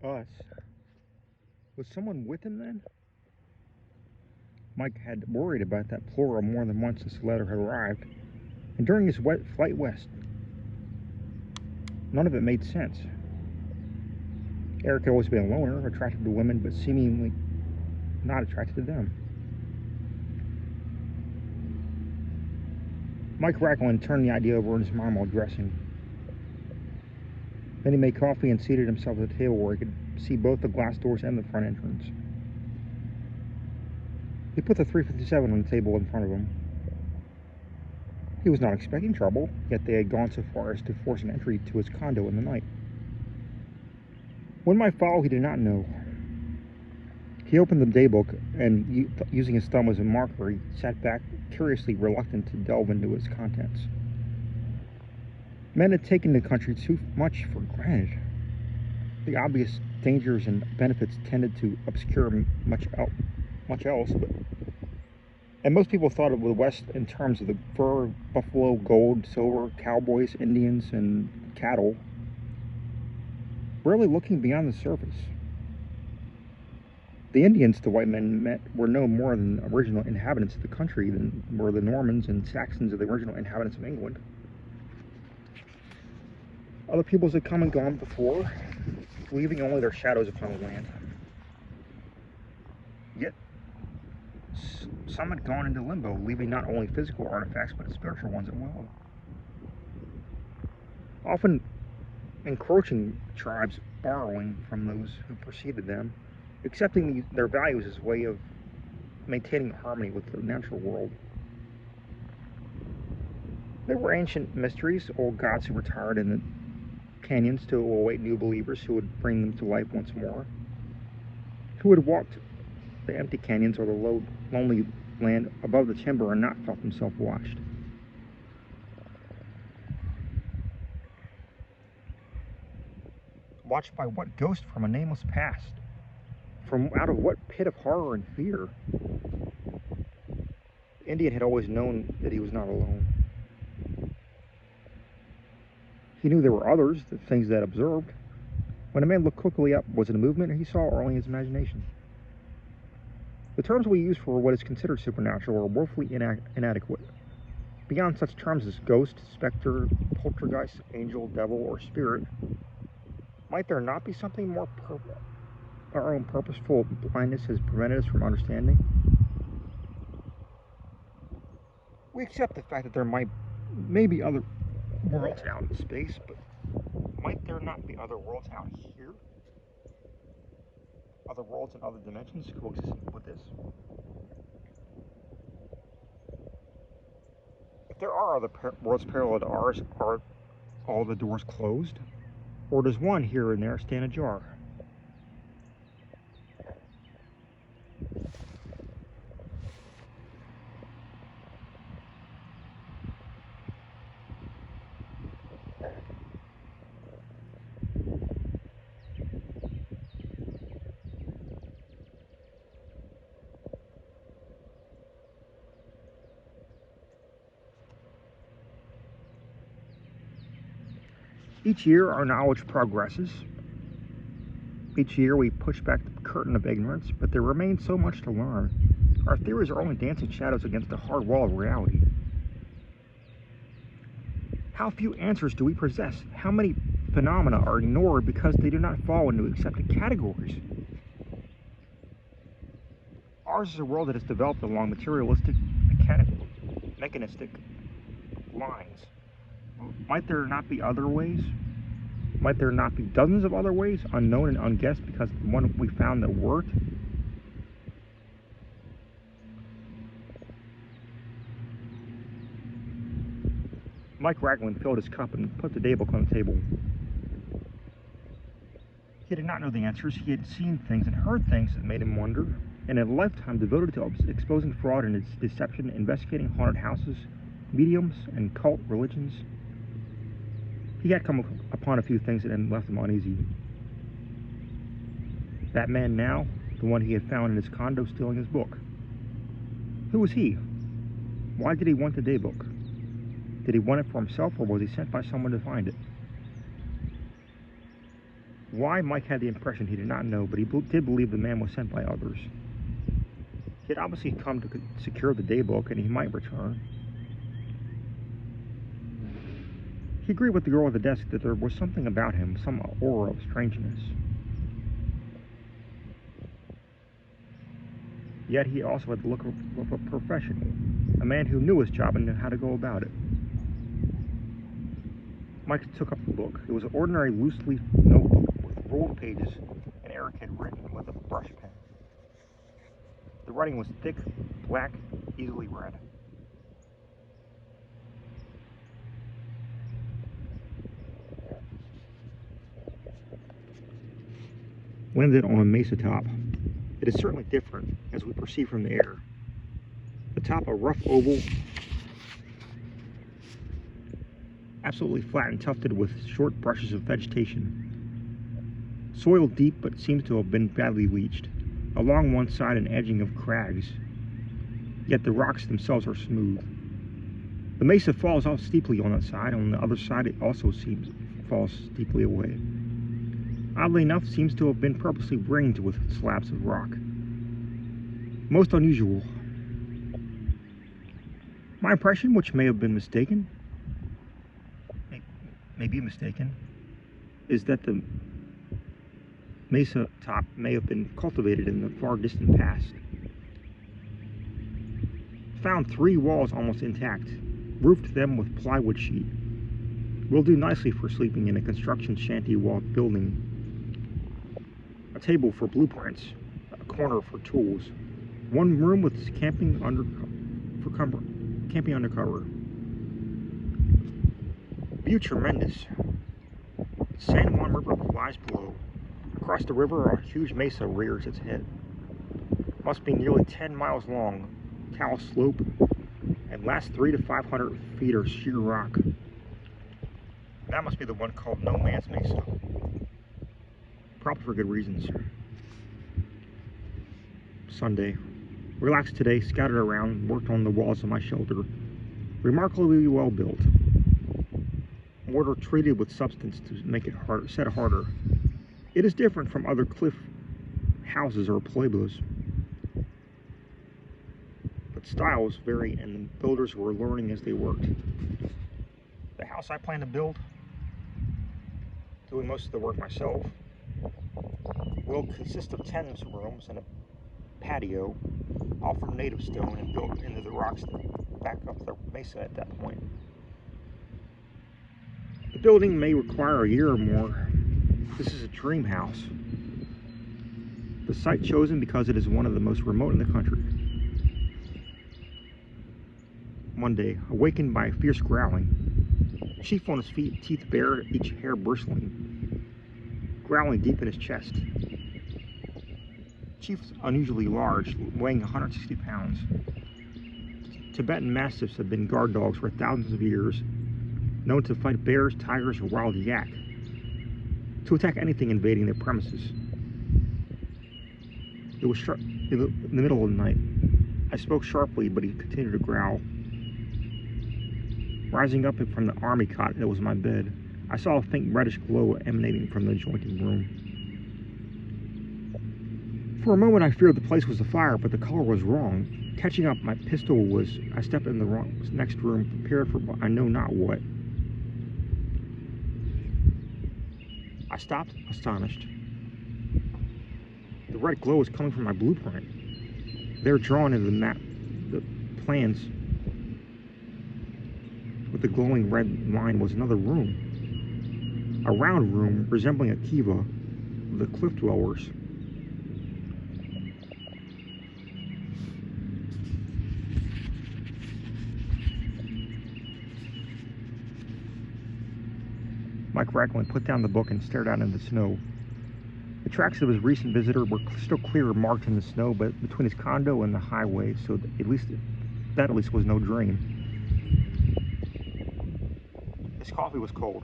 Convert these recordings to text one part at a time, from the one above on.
Us? Was someone with him then? Mike had worried about that plural more than once since the letter had arrived, and during his flight west, none of it made sense. Eric had always been a loner, attracted to women, but seemingly not attracted to them. Mike Ragland turned the idea over in his mind while dressing. Then he made coffee and seated himself at the table where he could see both the glass doors and the front entrance. He put the 357 on the table in front of him. He was not expecting trouble, yet they had gone so far as to force an entry to his condo in the night. When might follow, he did not know. He opened the daybook and, using his thumb as a marker, he sat back, curiously reluctant to delve into its contents. Men had taken the country too much for granted. The obvious dangers and benefits tended to obscure much else, and most people thought of the West in terms of the fur, buffalo, gold, silver, cowboys, Indians, and cattle, rarely looking beyond the surface. The Indians the white men met were no more than original inhabitants of the country than were the Normans and Saxons of the original inhabitants of England. Other peoples had come and gone before, leaving only their shadows upon the land. Yet, some had gone into limbo, leaving not only physical artifacts, but spiritual ones as well. Often encroaching tribes borrowing from those who preceded them, accepting their values as a way of maintaining harmony with the natural world. There were ancient mysteries, old gods who retired in the canyons to await new believers who would bring them to life once more, who had walked the empty canyons or the lonely land above the timber and not felt himself watched. Watched by what ghost from a nameless past? From out of what pit of horror and fear? The Indian had always known that he was not alone. He knew there were others, the things that observed. When a man looked quickly up, was it a movement he saw or only his imagination? The terms we use for what is considered supernatural are woefully inadequate. Beyond such terms as ghost, specter, poltergeist, angel, devil, or spirit, might there not be something more our own purposeful blindness has prevented us from understanding? We accept the fact that there may be other worlds out in space, but might there not be other worlds out here? Other worlds and other dimensions coexisting with this? If there are other worlds parallel to ours, are all the doors closed? Or does one here and there stand ajar? Each year, our knowledge progresses. Each year, we push back the curtain of ignorance, but there remains so much to learn. Our theories are only dancing shadows against the hard wall of reality. How few answers do we possess? How many phenomena are ignored because they do not fall into accepted categories? Ours is a world that is developed along materialistic, mechanistic lines. Might there not be other ways? Might there not be dozens of other ways, unknown and unguessed, because the one we found that worked? Mike Ragland filled his cup and put the daybook on the table. He did not know the answers. He had seen things and heard things that made him wonder, and in a lifetime devoted to exposing fraud and deception, investigating haunted houses, mediums, and cult religions. He had come upon a few things that had left him uneasy. That man now, the one he had found in his condo stealing his book. Who was he? Why did he want the daybook? Did he want it for himself, or was he sent by someone to find it? Why, Mike had the impression he did not know, but he did believe the man was sent by others. He had obviously come to secure the daybook, and he might return. He agreed with the girl at the desk that there was something about him, some aura of strangeness. Yet he also had the look of a professional, a man who knew his job and knew how to go about it. Mike took up the book. It was an ordinary loose-leaf notebook with ruled pages, and Eric had written with a brush pen. The writing was thick, black, easily read. Landed on a mesa top. It is certainly different, as we perceive from the air. The top, a rough oval, absolutely flat and tufted with short brushes of vegetation. Soil deep, but seems to have been badly leached. Along one side, an edging of crags, yet the rocks themselves are smooth. The mesa falls off steeply on that side. On the other side, it also falls steeply away. Oddly enough, seems to have been purposely ringed with slabs of rock. Most unusual. My impression, which may have been mistaken, may be mistaken, is that the mesa top may have been cultivated in the far distant past. Found 3 walls almost intact, roofed them with plywood sheet. Will do nicely for sleeping in a construction shanty wall building. A table for blueprints, a corner for tools, one room with camping undercover. View tremendous. San Juan River flies below. Across the river, a huge mesa rears its head. Must be nearly 10 miles long, tall slope, and last 300 to 500 feet are sheer rock. That must be the one called No Man's Mesa. Probably for good reasons. Sunday. Relaxed today, scouted around, worked on the walls of my shelter. Remarkably well built. Mortar treated with substance to make it set harder. It is different from other cliff houses or pueblos. But styles vary, and the builders were learning as they worked. The house I plan to build, doing most of the work myself, will consist of 10 rooms and a patio, all from native stone and built into the rocks that back up the mesa at that point. The building may require a year or more. This is a dream house. The site chosen because it is one of the most remote in the country. Monday, awakened by a fierce growling. Chief on his feet, teeth bare, each hair bristling. Growling deep in his chest. Chief's unusually large, weighing 160 pounds. Tibetan Mastiffs have been guard dogs for thousands of years, known to fight bears, tigers, or wild yak, to attack anything invading their premises. It was in the middle of the night. I spoke sharply, but he continued to growl. Rising up from the army cot that was my bed, I saw a faint reddish glow emanating from the adjoining room. For a moment I feared the place was afire, but the color was wrong. Catching up my pistol I stepped in the next room, prepared for I know not what. I stopped, astonished. The red glow was coming from my blueprint. There, drawn in the plans with the glowing red line, was another room. A round room resembling a kiva of the cliff dwellers. Mike Racklin put down the book and stared out into the snow. The tracks of his recent visitor were still clear, marked in the snow, but between his condo and the highway, so that at least was no dream. His coffee was cold.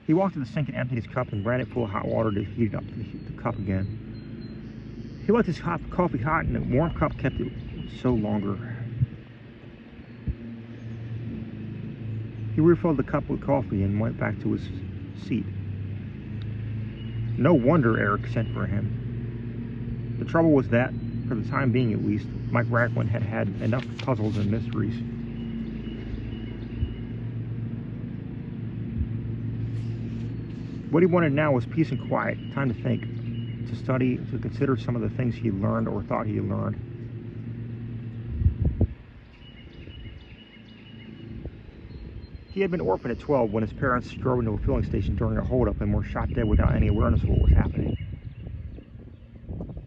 He walked to the sink and emptied his cup and ran it full of hot water to heat it up to the cup again. He liked his coffee hot, and a warm cup kept it so longer. He refilled the cup with coffee and went back to his seat. No wonder Eric sent for him. The trouble was that, for the time being at least, Mike Racklin had had enough puzzles and mysteries. What he wanted now was peace and quiet, time to think, to study, to consider some of the things he had learned or thought he had learned. He had been orphaned at 12 when his parents drove into a filling station during a holdup and were shot dead without any awareness of what was happening.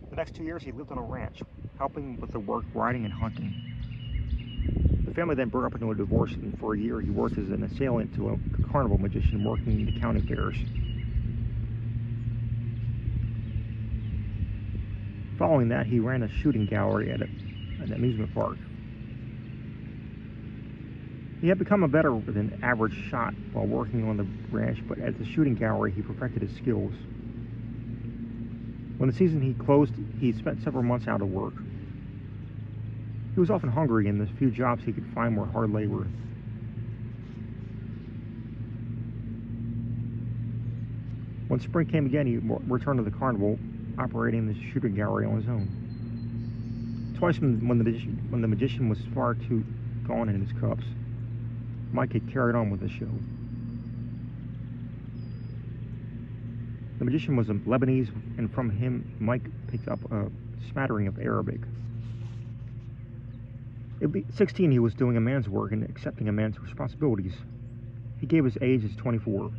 The next 2 years he lived on a ranch, helping with the work, riding and hunting. The family then broke up into a divorce, and for a year he worked as an assistant to a carnival magician working the county fairs. Following that, he ran a shooting gallery at an amusement park. He had become a better than average shot while working on the ranch, but at the shooting gallery he perfected his skills. When the season he closed, he spent several months out of work. He was often hungry, and the few jobs he could find were hard labor. When spring came again, he returned to the carnival, operating the shooting gallery on his own. Twice when the magician was far too gone in his cups, Mike had carried on with the show. The magician was a Lebanese, and from him, Mike picked up a smattering of Arabic. At 16, he was doing a man's work and accepting a man's responsibilities. He gave his age as 24.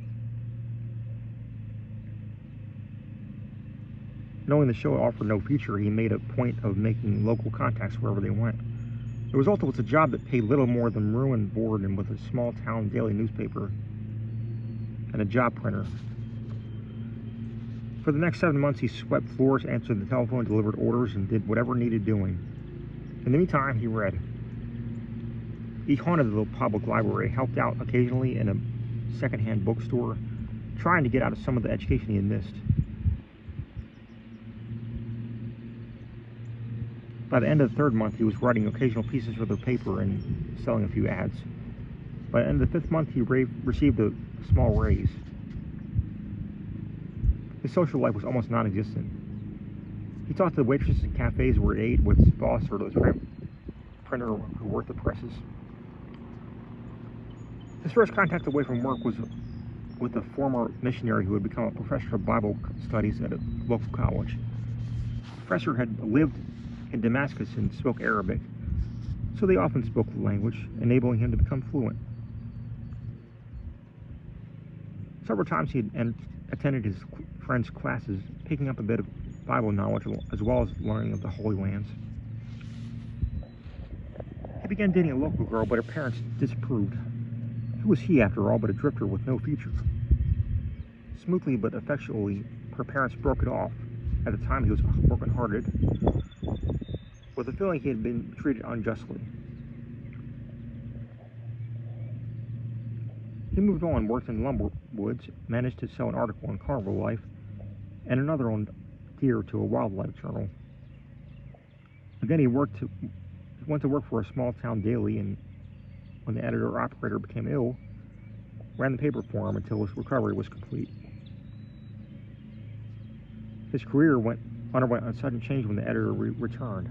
Knowing the show offered no future, he made a point of making local contacts wherever they went. The result was a job that paid little more than room and board, and with a small-town daily newspaper and a job printer. For the next 7 months, he swept floors, answered the telephone, delivered orders, and did whatever needed doing. In the meantime, he read. He haunted the little public library, helped out occasionally in a second-hand bookstore, trying to get out of some of the education he had missed. By the end of the 3rd month, he was writing occasional pieces for the paper and selling a few ads. By the end of the 5th month, he received a small raise. His social life was almost non-existent. He talked to the waitresses in cafes where he ate with his boss or the printer who worked the presses. His first contact away from work was with a former missionary who had become a professor of Bible studies at a local college. The professor had lived in Damascus and spoke Arabic, so they often spoke the language, enabling him to become fluent. Several times he had attended his friends' classes, picking up a bit of Bible knowledge as well as learning of the Holy Lands. He began dating a local girl, but her parents disapproved. Who was he, after all, but a drifter with no future? Smoothly but effectually, her parents broke it off. At the time, he was broken-hearted, with the feeling he had been treated unjustly. He moved on, worked in lumber woods, managed to sell an article on carnival life, and another on deer to a wildlife journal. Again, he went to work for a small-town daily, and when the editor-operator became ill, ran the paper for him until his recovery was complete. His career underwent a sudden change when the editor returned.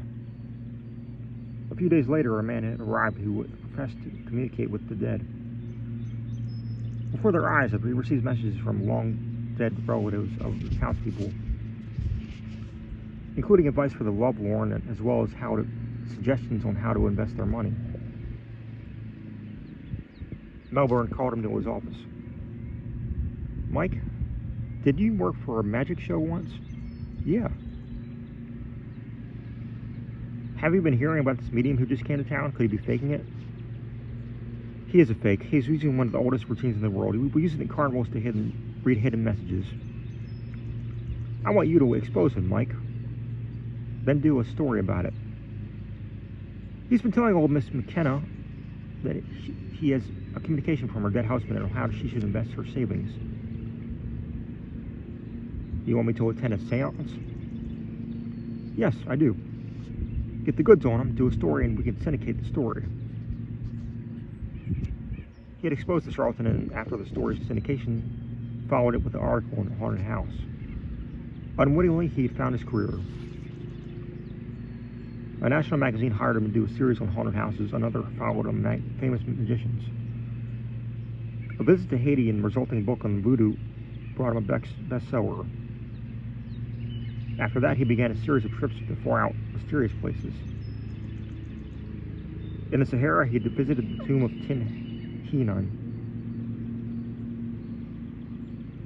A few days later, a man had arrived who professed to communicate with the dead. Before their eyes, he received messages from long-dead relatives of the townspeople, including advice for the lovelorn, as well as suggestions on how to invest their money. Melbourne called him to his office. Mike, did you work for a magic show once? Yeah. Have you been hearing about this medium who just came to town? Could he be faking it? He is a fake. He's using one of the oldest routines in the world. We use it in carnivals to read hidden messages. I want you to expose him, Mike. Then do a story about it. He's been telling old Miss McKenna that he has a communication from her dead husband on how she should invest her savings. You want me to attend a seance? Yes, I do. Get the goods on him, do a story, and we can syndicate the story. He had exposed the charlatan, and after the story's syndication, followed it with an article in the haunted house. Unwittingly, he had found his career. A national magazine hired him to do a series on haunted houses, another followed on famous magicians. A visit to Haiti and resulting book on voodoo brought him a bestseller. After that, he began a series of trips to far out, mysterious places. In the Sahara, he visited the tomb of Tin Hinan,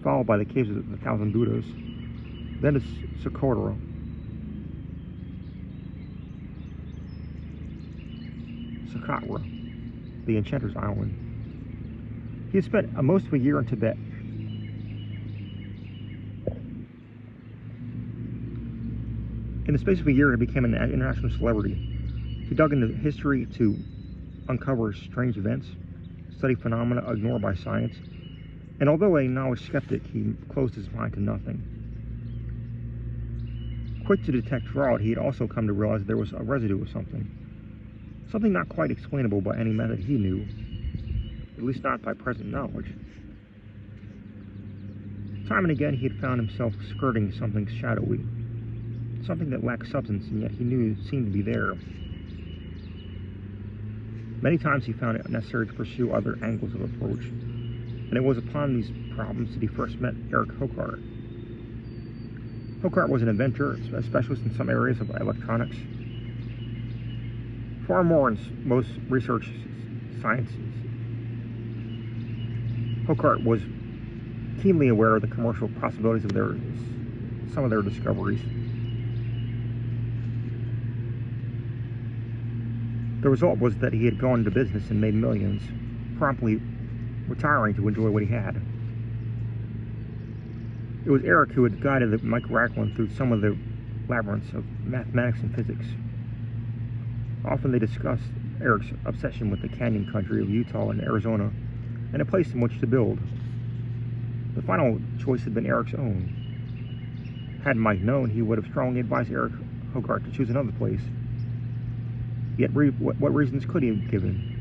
followed by the caves of the Thousand Buddhas, then to Socotra, the Enchanter's Island. He spent most of a year in Tibet. In the space of a year, he became an international celebrity. He dug into history to uncover strange events, study phenomena ignored by science, and although a knowledge skeptic, he closed his mind to nothing. Quick to detect fraud, he had also come to realize there was a residue of something not quite explainable by any method he knew, at least not by present knowledge. Time and again, he had found himself skirting something shadowy, something that lacked substance and yet he knew seemed to be there. Many times he found it necessary to pursue other angles of approach, and it was upon these problems that he first met Eric Hokart. Hokart was an inventor, a specialist in some areas of electronics, far more in most research sciences. Hokart was keenly aware of the commercial possibilities of some of their discoveries. The result was that he had gone into business and made millions, promptly retiring to enjoy what he had. It was Eric who had guided Mike Racklin through some of the labyrinths of mathematics and physics. Often they discussed Eric's obsession with the canyon country of Utah and Arizona, and a place in which to build. The final choice had been Eric's own. Had Mike known, he would have strongly advised Eric Hokart to choose another place. Yet what reasons could he have given?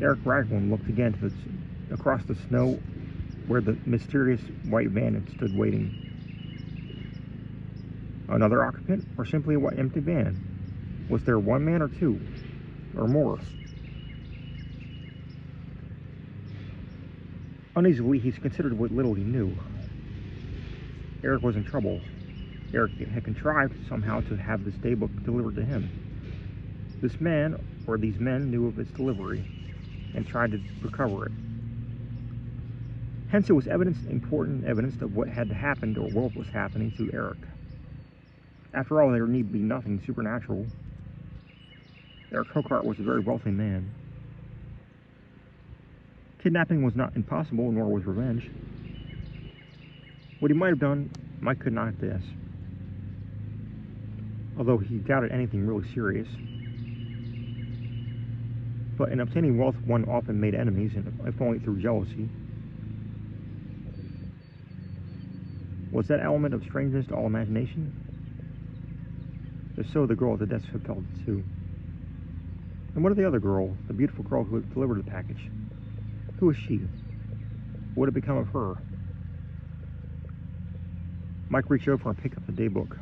Eric Raglan looked again across the snow where the mysterious white van had stood waiting. Another occupant, or simply an empty van? Was there one man or two? Or more? Uneasily, he considered what little he knew. Eric was in trouble. Eric had contrived somehow to have this daybook delivered to him. This man, or these men, knew of its delivery and tried to recover it. Hence, it was important evidence of what had happened or what was happening to Eric. After all, there need be nothing supernatural. Eric Hokart was a very wealthy man. Kidnapping was not impossible, nor was revenge. What he might have done, Mike could not guess, although he doubted anything really serious. But in obtaining wealth, one often made enemies, and if only through jealousy. Was that element of strangeness to all imagination? If so, the girl at the desk felt it too. And what of the other girl, the beautiful girl who had delivered the package? Who was she? What had become of her? Mike reached over and picked up the daybook.